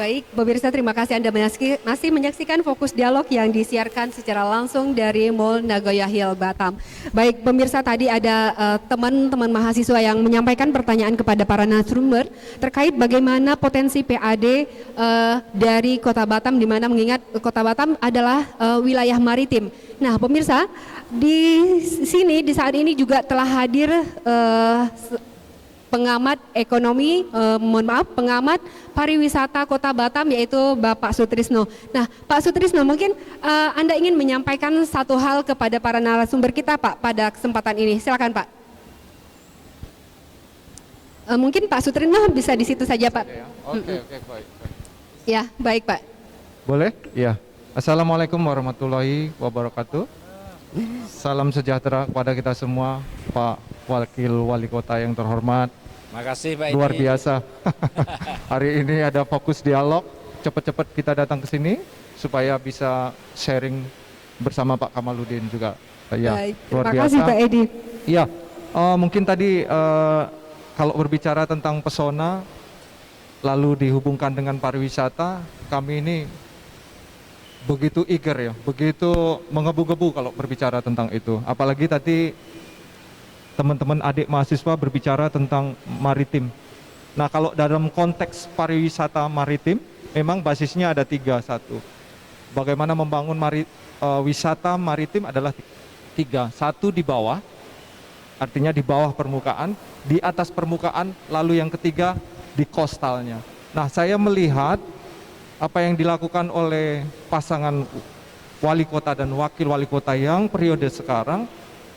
Baik, pemirsa, terima kasih Anda masih menyaksikan Fokus Dialog yang disiarkan secara langsung dari Mall Nagoya Hill, Batam. Baik, pemirsa, tadi ada teman-teman mahasiswa yang menyampaikan pertanyaan kepada para narasumber terkait bagaimana potensi PAD dari Kota Batam, di mana mengingat Kota Batam adalah wilayah maritim. Nah, pemirsa, di sini di saat ini juga telah hadir pengamat ekonomi, pengamat pariwisata Kota Batam, yaitu Bapak Sutrisno. Nah, Pak Sutrisno, mungkin Anda ingin menyampaikan satu hal kepada para narasumber kita, Pak, pada kesempatan ini. Silakan, Pak. Mungkin Pak Sutrisno bisa di situ saja, Pak. Oke, baik. Ya, baik, Pak. Boleh? Ya. Assalamualaikum warahmatullahi wabarakatuh. Salam sejahtera kepada kita semua, Pak Wakil Wali Kota yang terhormat. Makasih Pak. Luar biasa. Hari ini ada Fokus Dialog. Cepat-cepat kita datang ke sini supaya bisa sharing bersama Pak Kamaludin juga. Ya, Baik, luar terima kasih biasa. Pak Edi. Iya, mungkin tadi kalau berbicara tentang pesona, lalu dihubungkan dengan pariwisata, kami ini begitu eager ya, begitu menggebu-gebu kalau berbicara tentang itu. Apalagi tadi teman-teman adik mahasiswa berbicara tentang maritim. Nah, kalau dalam konteks pariwisata maritim, memang basisnya ada tiga. Satu, bagaimana membangun wisata maritim adalah tiga. Satu, di bawah, artinya di bawah permukaan, di atas permukaan, lalu yang ketiga di coastalnya. Nah, saya melihat apa yang dilakukan oleh pasangan wali kota dan wakil wali kota yang periode sekarang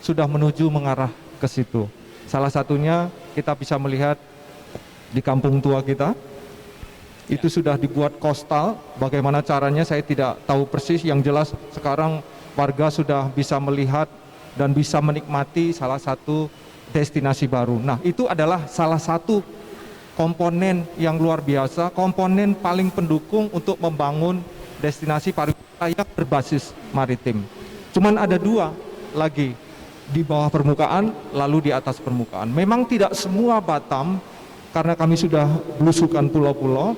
sudah menuju mengarah ke situ. Salah satunya kita bisa melihat di kampung tua kita, itu sudah dibuat coastal. Bagaimana caranya saya tidak tahu persis, yang jelas sekarang warga sudah bisa melihat dan bisa menikmati salah satu destinasi baru. Nah, itu adalah salah satu komponen yang luar biasa, komponen paling pendukung untuk membangun destinasi pariwisata yang berbasis maritim. Cuman ada dua lagi, di bawah permukaan lalu di atas permukaan. Memang tidak semua Batam, karena kami sudah belusukan pulau-pulau,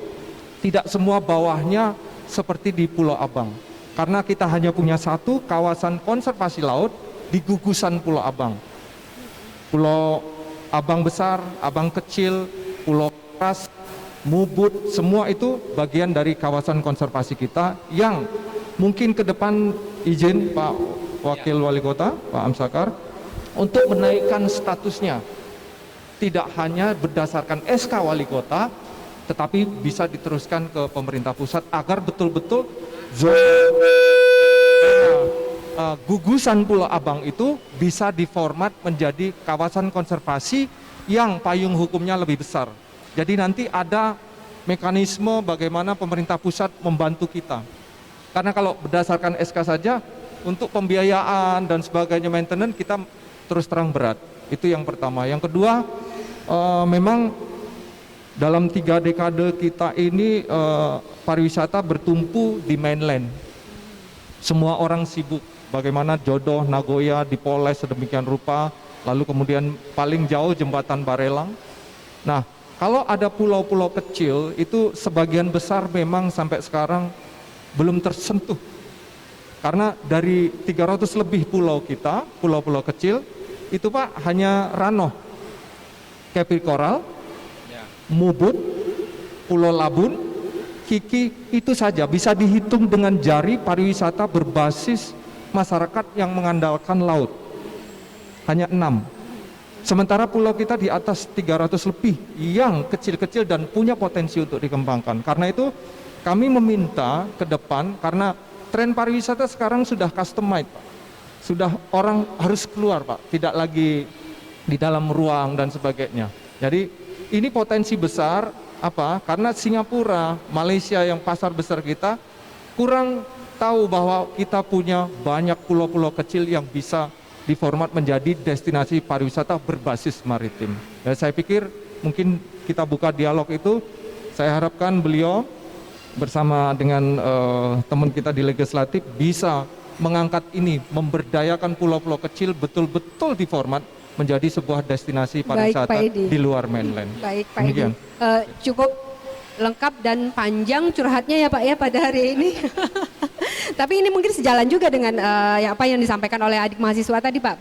tidak semua bawahnya seperti di Pulau Abang, karena kita hanya punya satu kawasan konservasi laut di gugusan Pulau Abang. Pulau Abang besar, Abang kecil, Pulau Keras, Mubut, semua itu bagian dari kawasan konservasi kita yang mungkin ke depan izin Pak Wakil Wali Kota, Pak Amsakar, untuk menaikkan statusnya. Tidak hanya berdasarkan SK Wali Kota, tetapi bisa diteruskan ke pemerintah pusat agar betul-betul gugusan Pulau Abang itu bisa diformat menjadi kawasan konservasi yang payung hukumnya lebih besar. Jadi nanti ada mekanisme bagaimana pemerintah pusat membantu kita. Karena kalau berdasarkan SK saja, untuk pembiayaan dan sebagainya, maintenance, kita terus terang berat. Itu yang pertama. Yang kedua, memang dalam 3 dekade kita ini pariwisata bertumpu di mainland. Semua orang sibuk bagaimana jodoh Nagoya dipoles sedemikian rupa, lalu kemudian paling jauh jembatan Barelang. Nah, kalau ada pulau-pulau kecil, itu sebagian besar memang sampai sekarang belum tersentuh. Karena dari 300 lebih pulau kita, pulau-pulau kecil, itu Pak hanya Ranoh, Kepi Koral, Mubut, Pulau Labun, Kiki, itu saja bisa dihitung dengan jari pariwisata berbasis masyarakat yang mengandalkan laut. Hanya 6. Sementara pulau kita di atas 300 lebih yang kecil-kecil dan punya potensi untuk dikembangkan. Karena itu kami meminta ke depan, karena tren pariwisata sekarang sudah customized, Pak. Sudah orang harus keluar, Pak, tidak lagi di dalam ruang dan sebagainya. Jadi ini potensi besar, apa? Karena Singapura, Malaysia yang pasar besar kita kurang tahu bahwa kita punya banyak pulau-pulau kecil yang bisa diformat menjadi destinasi pariwisata berbasis maritim. Ya, saya pikir mungkin kita buka dialog itu, saya harapkan beliau bersama dengan teman kita di legislatif bisa mengangkat ini, memberdayakan pulau-pulau kecil betul-betul diformat menjadi sebuah destinasi pariwisata di luar mainland. Baik, Pak Edi. Cukup lengkap dan panjang curhatnya ya Pak ya pada hari ini. Tapi ini mungkin sejalan juga dengan ya apa yang disampaikan oleh adik mahasiswa tadi Pak.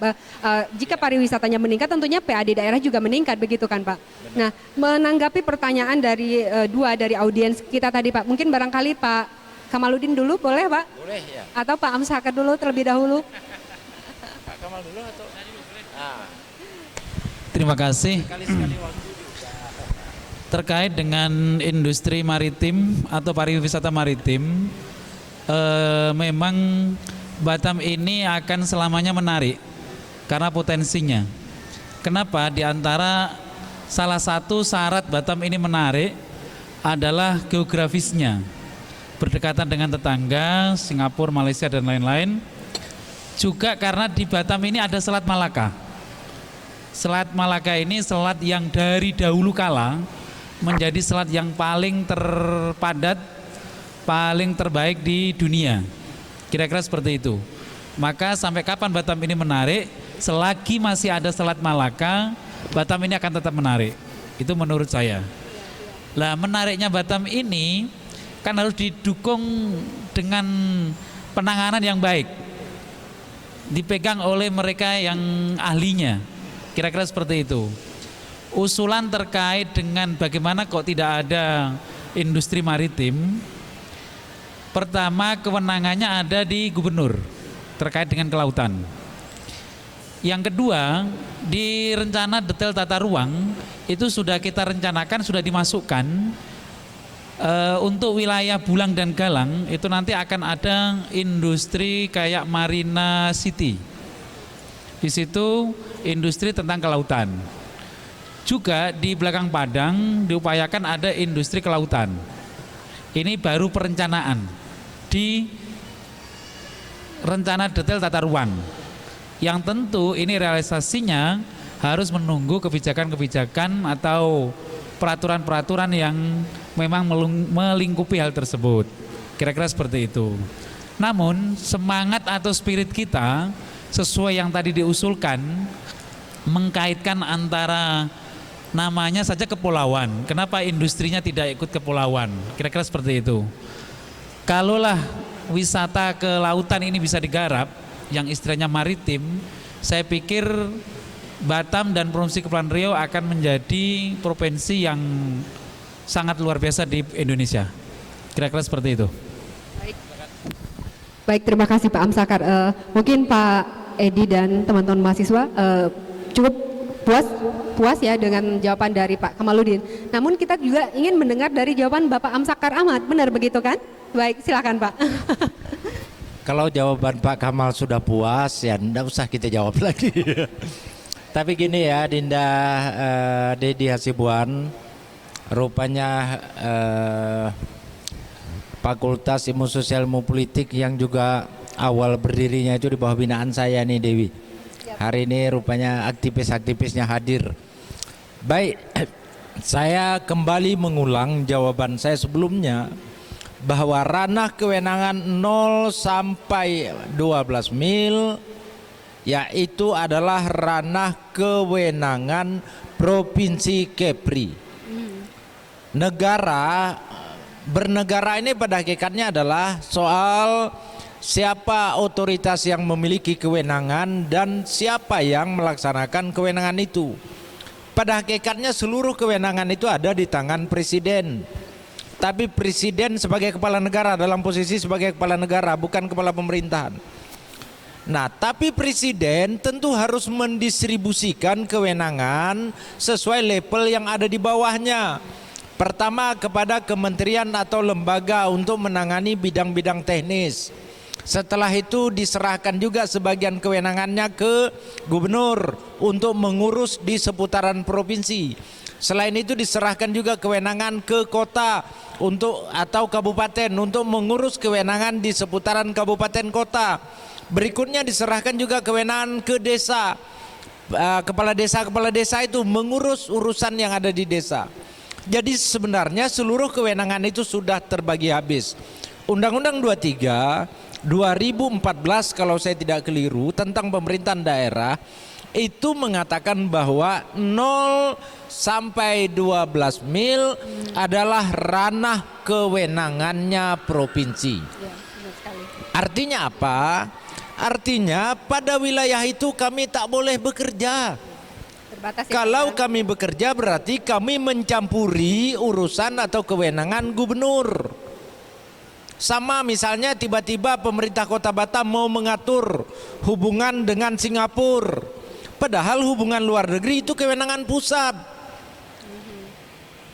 Jika pariwisatanya meningkat tentunya PAD daerah juga meningkat begitu kan Pak. Nah, menanggapi pertanyaan dari dua dari audiens kita tadi Pak, mungkin barangkali Pak Kamaludin dulu boleh Pak? Boleh ya. Atau Pak Amsakar dulu terlebih dahulu? Pak Kamal dulu atau? Ah, Terima kasih. sekali-sekali waktu. Terkait dengan industri maritim atau pariwisata maritim, memang Batam ini akan selamanya menarik karena potensinya. Kenapa? Di antara salah satu syarat Batam ini menarik adalah geografisnya. Berdekatan dengan tetangga, Singapura, Malaysia dan lain-lain. Juga karena di Batam ini ada Selat Malaka. Selat Malaka ini selat yang dari dahulu kala menjadi selat yang paling terpadat, paling terbaik di dunia. Kira-kira seperti itu. Maka sampai kapan Batam ini menarik? Selagi masih ada Selat Malaka, Batam ini akan tetap menarik. Itu menurut saya. Lah menariknya Batam ini kan harus didukung dengan penanganan yang baik. Dipegang oleh mereka yang ahlinya. Kira-kira seperti itu. Usulan terkait dengan bagaimana kok tidak ada industri maritim. Pertama, kewenangannya ada di gubernur terkait dengan kelautan. Yang kedua, di rencana detail tata ruang itu sudah kita rencanakan, sudah dimasukkan untuk wilayah Bulang dan Galang itu nanti akan ada industri kayak Marina City. Di situ industri tentang kelautan. Juga di belakang Padang diupayakan ada industri kelautan. Ini baru perencanaan di rencana detail tata ruang. Yang tentu ini realisasinya harus menunggu kebijakan-kebijakan atau peraturan-peraturan yang memang melingkupi hal tersebut. Kira-kira seperti itu. Namun semangat atau spirit kita sesuai yang tadi diusulkan, mengkaitkan antara namanya saja kepulauan. Kenapa industrinya tidak ikut kepulauan? Kira-kira seperti itu. Kalaulah wisata ke lautan ini bisa digarap, yang istilahnya maritim, saya pikir Batam dan Provinsi Kepulauan Riau akan menjadi provinsi yang sangat luar biasa di Indonesia. Kira-kira seperti itu. Baik, terima kasih Pak Amsakar. Mungkin Pak Edi dan teman-teman mahasiswa cukup puas ya dengan jawaban dari Pak Kamaludin. Namun kita juga ingin mendengar dari jawaban Bapak Amsakar Ahmad, benar begitu kan? Baik, silakan Pak. Kalau jawaban Pak Kamal sudah puas, ya enggak usah kita jawab lagi. Tapi gini ya, Dinda Dedi Hasibuan, rupanya Fakultas Ilmu Sosial Ilmu Politik yang juga awal berdirinya itu di bawah binaan saya nih Dewi. Hari ini rupanya aktivis-aktivisnya hadir. Baik, saya kembali mengulang jawaban saya sebelumnya bahwa ranah kewenangan 0 sampai 12 mil yaitu adalah ranah kewenangan Provinsi Kepri. Bernegara ini pada hakikatnya adalah soal siapa otoritas yang memiliki kewenangan dan siapa yang melaksanakan kewenangan itu. Pada hakikatnya seluruh kewenangan itu ada di tangan presiden. Tapi presiden sebagai kepala negara dalam posisi sebagai kepala negara, bukan kepala pemerintahan. Nah, tapi presiden tentu harus mendistribusikan kewenangan sesuai level yang ada di bawahnya. Pertama kepada kementerian atau lembaga untuk menangani bidang-bidang teknis. Setelah itu diserahkan juga sebagian kewenangannya ke gubernur untuk mengurus di seputaran provinsi. Selain itu diserahkan juga kewenangan ke kota untuk atau kabupaten untuk mengurus kewenangan di seputaran kabupaten kota. Berikutnya diserahkan juga kewenangan ke desa. Kepala desa itu mengurus urusan yang ada di desa. Jadi sebenarnya seluruh kewenangan itu sudah terbagi habis. Undang-Undang 23 2014 kalau saya tidak keliru tentang pemerintahan daerah itu mengatakan bahwa 0 sampai 12 mil adalah ranah kewenangannya provinsi. Ya, benar sekali. Artinya apa? Artinya pada wilayah itu kami tak boleh bekerja. Terbatas ya, Kalau Pak. kami bekerja berarti kami mencampuri urusan atau kewenangan gubernur. Sama misalnya tiba-tiba pemerintah Kota Batam mau mengatur hubungan dengan Singapura. Padahal hubungan luar negeri itu kewenangan pusat.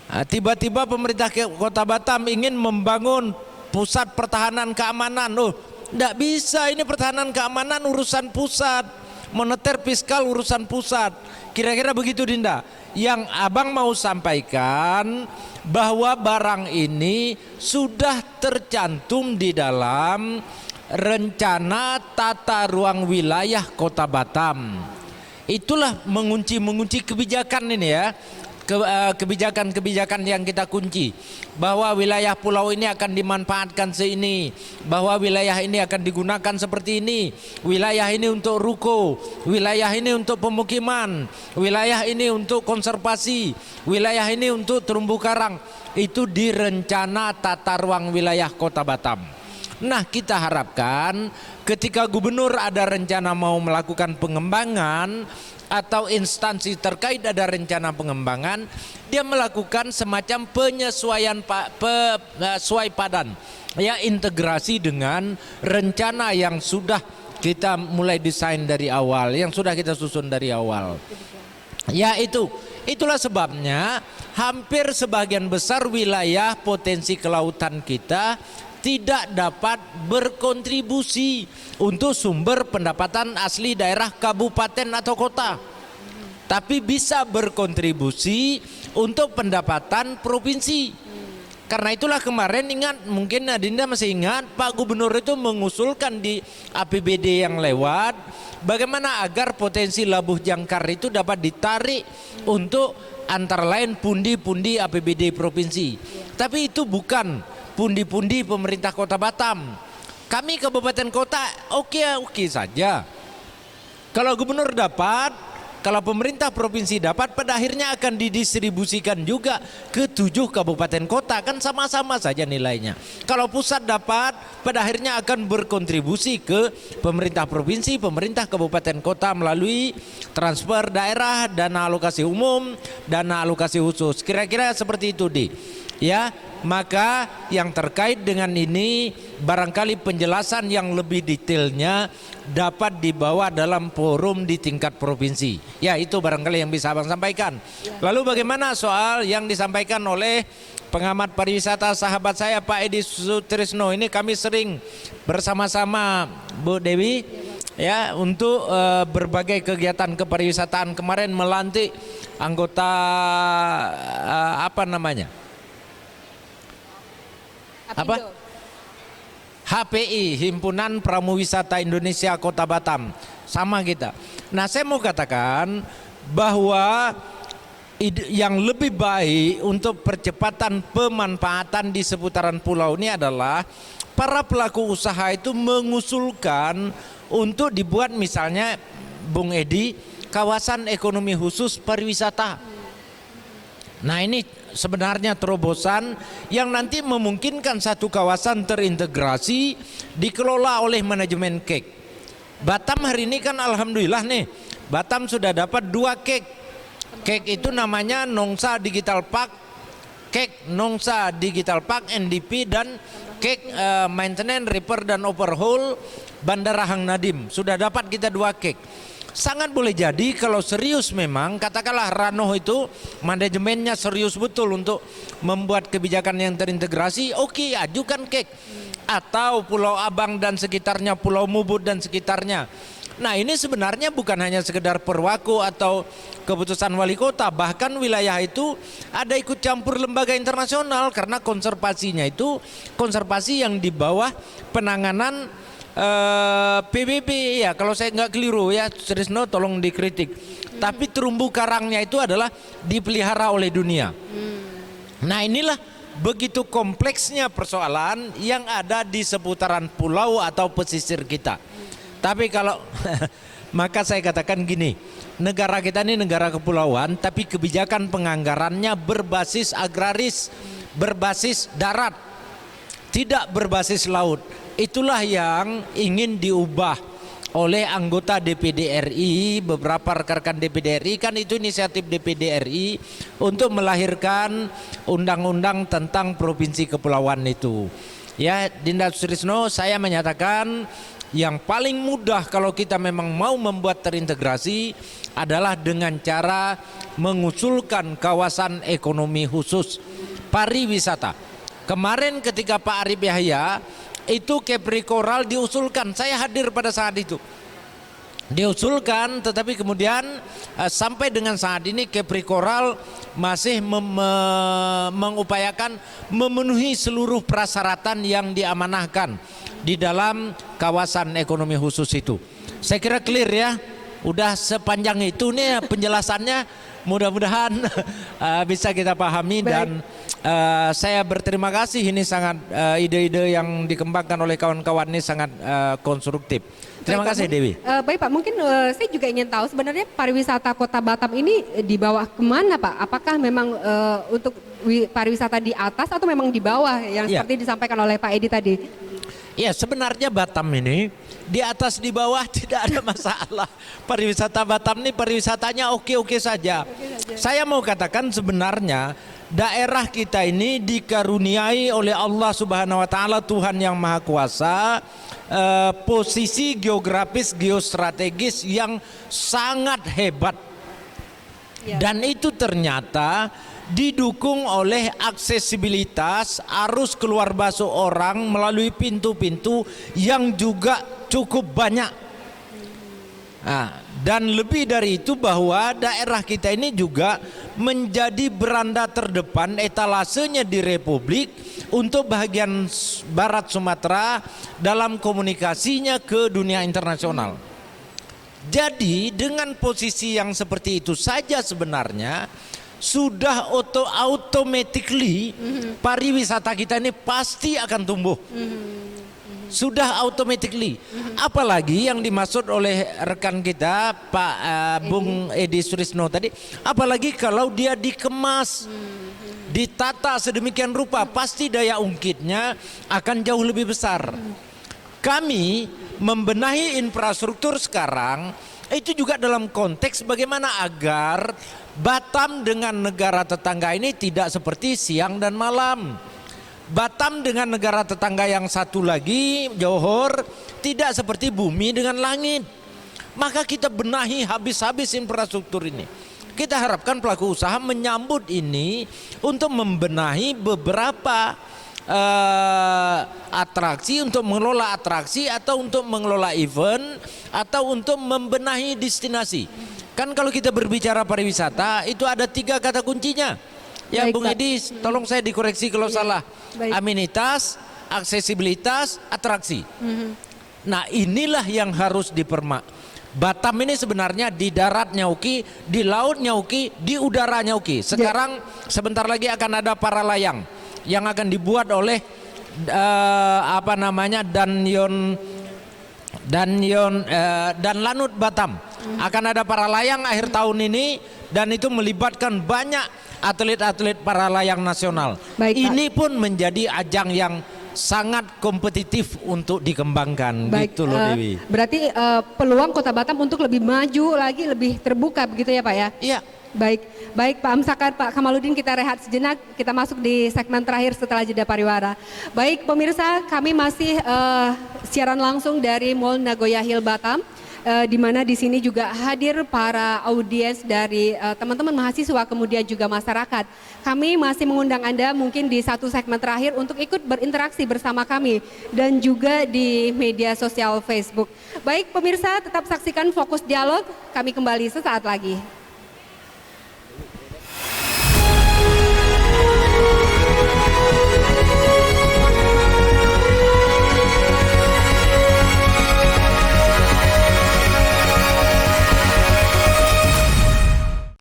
Nah, tiba-tiba pemerintah Kota Batam ingin membangun pusat pertahanan keamanan. Oh, tidak bisa, ini pertahanan keamanan urusan pusat. Moneter fiskal urusan pusat. Kira-kira begitu Dinda. Yang abang mau sampaikan bahwa barang ini sudah tercantum di dalam rencana tata ruang wilayah Kota Batam. Itulah mengunci kebijakan ini ya. Kebijakan-kebijakan yang kita kunci, bahwa wilayah pulau ini akan dimanfaatkan seini, bahwa wilayah ini akan digunakan seperti ini, wilayah ini untuk ruko, wilayah ini untuk pemukiman, wilayah ini untuk konservasi, wilayah ini untuk terumbu karang. Itu di rencana tata ruang wilayah Kota Batam. Nah, kita harapkan ketika gubernur ada rencana mau melakukan pengembangan atau instansi terkait ada rencana pengembangan, dia melakukan semacam penyesuaian sesuai padan, ya, integrasi dengan rencana yang sudah kita mulai desain dari awal, yang sudah kita susun dari awal. Ya, itulah sebabnya hampir sebagian besar wilayah potensi kelautan kita tidak dapat berkontribusi untuk sumber pendapatan asli daerah kabupaten atau kota, tapi bisa berkontribusi untuk pendapatan provinsi. Karena itulah kemarin ingat, mungkin Adinda masih ingat, Pak Gubernur itu mengusulkan di APBD yang lewat bagaimana agar potensi Labuh Jangkar itu dapat ditarik untuk antara lain pundi-pundi APBD provinsi. Tapi itu bukan pundi-pundi pemerintah Kota Batam. Kami kabupaten kota oke saja. Kalau gubernur dapat, kalau pemerintah provinsi dapat, pada akhirnya akan didistribusikan juga ke 7 kabupaten kota, kan sama-sama saja nilainya. Kalau pusat dapat, pada akhirnya akan berkontribusi ke pemerintah provinsi, pemerintah kabupaten kota melalui transfer daerah, dana alokasi umum, dana alokasi khusus. Kira-kira seperti itu, Di. Ya, maka yang terkait dengan ini barangkali penjelasan yang lebih detailnya dapat dibawa dalam forum di tingkat provinsi. Ya, itu barangkali yang bisa Abang sampaikan. Lalu bagaimana soal yang disampaikan oleh pengamat pariwisata sahabat saya Pak Edi Sutrisno? Ini kami sering bersama-sama Bu Dewi ya untuk berbagai kegiatan kepariwisataan. Kemarin melantik anggota HPI, Himpunan Pramuwisata Indonesia Kota Batam, sama kita. Nah, saya mau katakan bahwa yang lebih baik untuk percepatan pemanfaatan di seputaran pulau ini adalah para pelaku usaha itu mengusulkan untuk dibuat misalnya Bung Edi kawasan ekonomi khusus pariwisata. Nah, ini sebenarnya terobosan yang nanti memungkinkan satu kawasan terintegrasi dikelola oleh manajemen KEK. Batam hari ini kan alhamdulillah nih, Batam sudah dapat 2 KEK. KEK itu namanya Nongsa Digital Park, KEK Nongsa Digital Park NDP, dan KEK Maintenance, Repair dan Overhaul Bandara Hang Nadim. Sudah dapat kita 2 KEK. Sangat boleh jadi kalau serius memang, katakanlah Ranoh itu manajemennya serius betul untuk membuat kebijakan yang terintegrasi, oke, ajukan KEK. Atau Pulau Abang dan sekitarnya, Pulau Mubut dan sekitarnya. Nah, ini sebenarnya bukan hanya sekedar perwaku atau keputusan wali kota, bahkan wilayah itu ada ikut campur lembaga internasional karena konservasinya itu konservasi yang di bawah penanganan PBB ya, kalau saya nggak keliru ya, Trisno tolong dikritik. Tapi terumbu karangnya itu adalah dipelihara oleh dunia. Nah, inilah begitu kompleksnya persoalan yang ada di seputaran pulau atau pesisir kita. Tapi kalau Maka saya katakan gini, negara kita ini negara kepulauan, tapi kebijakan penganggarannya berbasis agraris, berbasis darat, tidak berbasis laut. Itulah yang ingin diubah oleh anggota DPD RI, beberapa rekan-rekan DPD RI, kan itu inisiatif DPD RI untuk melahirkan undang-undang tentang provinsi kepulauan itu. Ya, Dinda Sutrisno, saya menyatakan yang paling mudah kalau kita memang mau membuat terintegrasi adalah dengan cara mengusulkan kawasan ekonomi khusus pariwisata. Kemarin ketika Pak Arif Yahya itu Kepri Coral diusulkan, saya hadir pada saat itu. Diusulkan, tetapi kemudian sampai dengan saat ini Kepri Coral masih mengupayakan memenuhi seluruh persyaratan yang diamanahkan di dalam kawasan ekonomi khusus itu. Saya kira clear ya, udah sepanjang itu nih penjelasannya, mudah-mudahan bisa kita pahami. Baik. Dan saya berterima kasih, ini sangat ide-ide yang dikembangkan oleh kawan-kawan ini sangat konstruktif. Terima kasih Dewi. Baik Pak, mungkin saya juga ingin tahu sebenarnya pariwisata Kota Batam ini dibawa kemana Pak? Apakah memang untuk pariwisata di atas atau memang di bawah yang seperti disampaikan oleh Pak Edi tadi? Ya, sebenarnya Batam ini di atas di bawah tidak ada masalah. Pariwisata Batam ini pariwisatanya oke-oke saja. Saya mau katakan sebenarnya daerah kita ini dikaruniai oleh Allah Subhanahu wa taala, Tuhan yang Maha Kuasa, posisi geografis geostrategis yang sangat hebat. Dan itu ternyata didukung oleh aksesibilitas arus keluar masuk orang melalui pintu-pintu yang juga cukup banyak. Nah, dan lebih dari itu bahwa daerah kita ini juga menjadi beranda terdepan etalasenya di Republik untuk bagian barat Sumatera dalam komunikasinya ke dunia internasional. Jadi dengan posisi yang seperti itu saja sebenarnya sudah automatically pariwisata kita ini pasti akan tumbuh. Sudah automatically. Apalagi yang dimaksud oleh rekan kita Pak Bung Edi Sutrisno tadi, apalagi kalau dia dikemas, ditata sedemikian rupa, pasti daya ungkitnya akan jauh lebih besar. Kami membenahi infrastruktur sekarang itu juga dalam konteks bagaimana agar Batam dengan negara tetangga ini tidak seperti siang dan malam. Batam dengan negara tetangga yang satu lagi, Johor, tidak seperti bumi dengan langit. Maka kita benahi habis-habis infrastruktur ini. Kita harapkan pelaku usaha menyambut ini untuk membenahi beberapa atraksi, untuk mengelola atraksi atau untuk mengelola event atau untuk membenahi destinasi. Kan kalau kita berbicara pariwisata itu ada 3 kata kuncinya. Ya, baik, Bung Edi, tolong saya dikoreksi kalau salah. Baik. Amenitas, aksesibilitas, atraksi. Nah, inilah yang harus Batam ini sebenarnya di daratnya oke, di lautnya oke, di udaranya oke. Sekarang sebentar lagi akan ada para layang yang akan dibuat oleh dan Lanut Batam. Akan ada para layang akhir tahun ini dan itu melibatkan banyak atlet-atlet para layang nasional. Baik, ini pun menjadi ajang yang sangat kompetitif untuk dikembangkan. Baik, gitu loh Dewi. Berarti peluang Kota Batam untuk lebih maju lagi, lebih terbuka begitu ya Pak ya? Iya. Baik Pak Amsakar, Pak Kamaludin, kita rehat sejenak, kita masuk di segmen terakhir setelah jeda pariwara. Baik pemirsa, kami masih siaran langsung dari Mall Nagoya Hill Batam. Di mana di sini juga hadir para audiens dari teman-teman mahasiswa kemudian juga masyarakat. Kami masih mengundang Anda mungkin di satu segmen terakhir untuk ikut berinteraksi bersama kami dan juga di media sosial Facebook. Baik pemirsa, tetap saksikan Fokus Dialog, kami kembali sesaat lagi.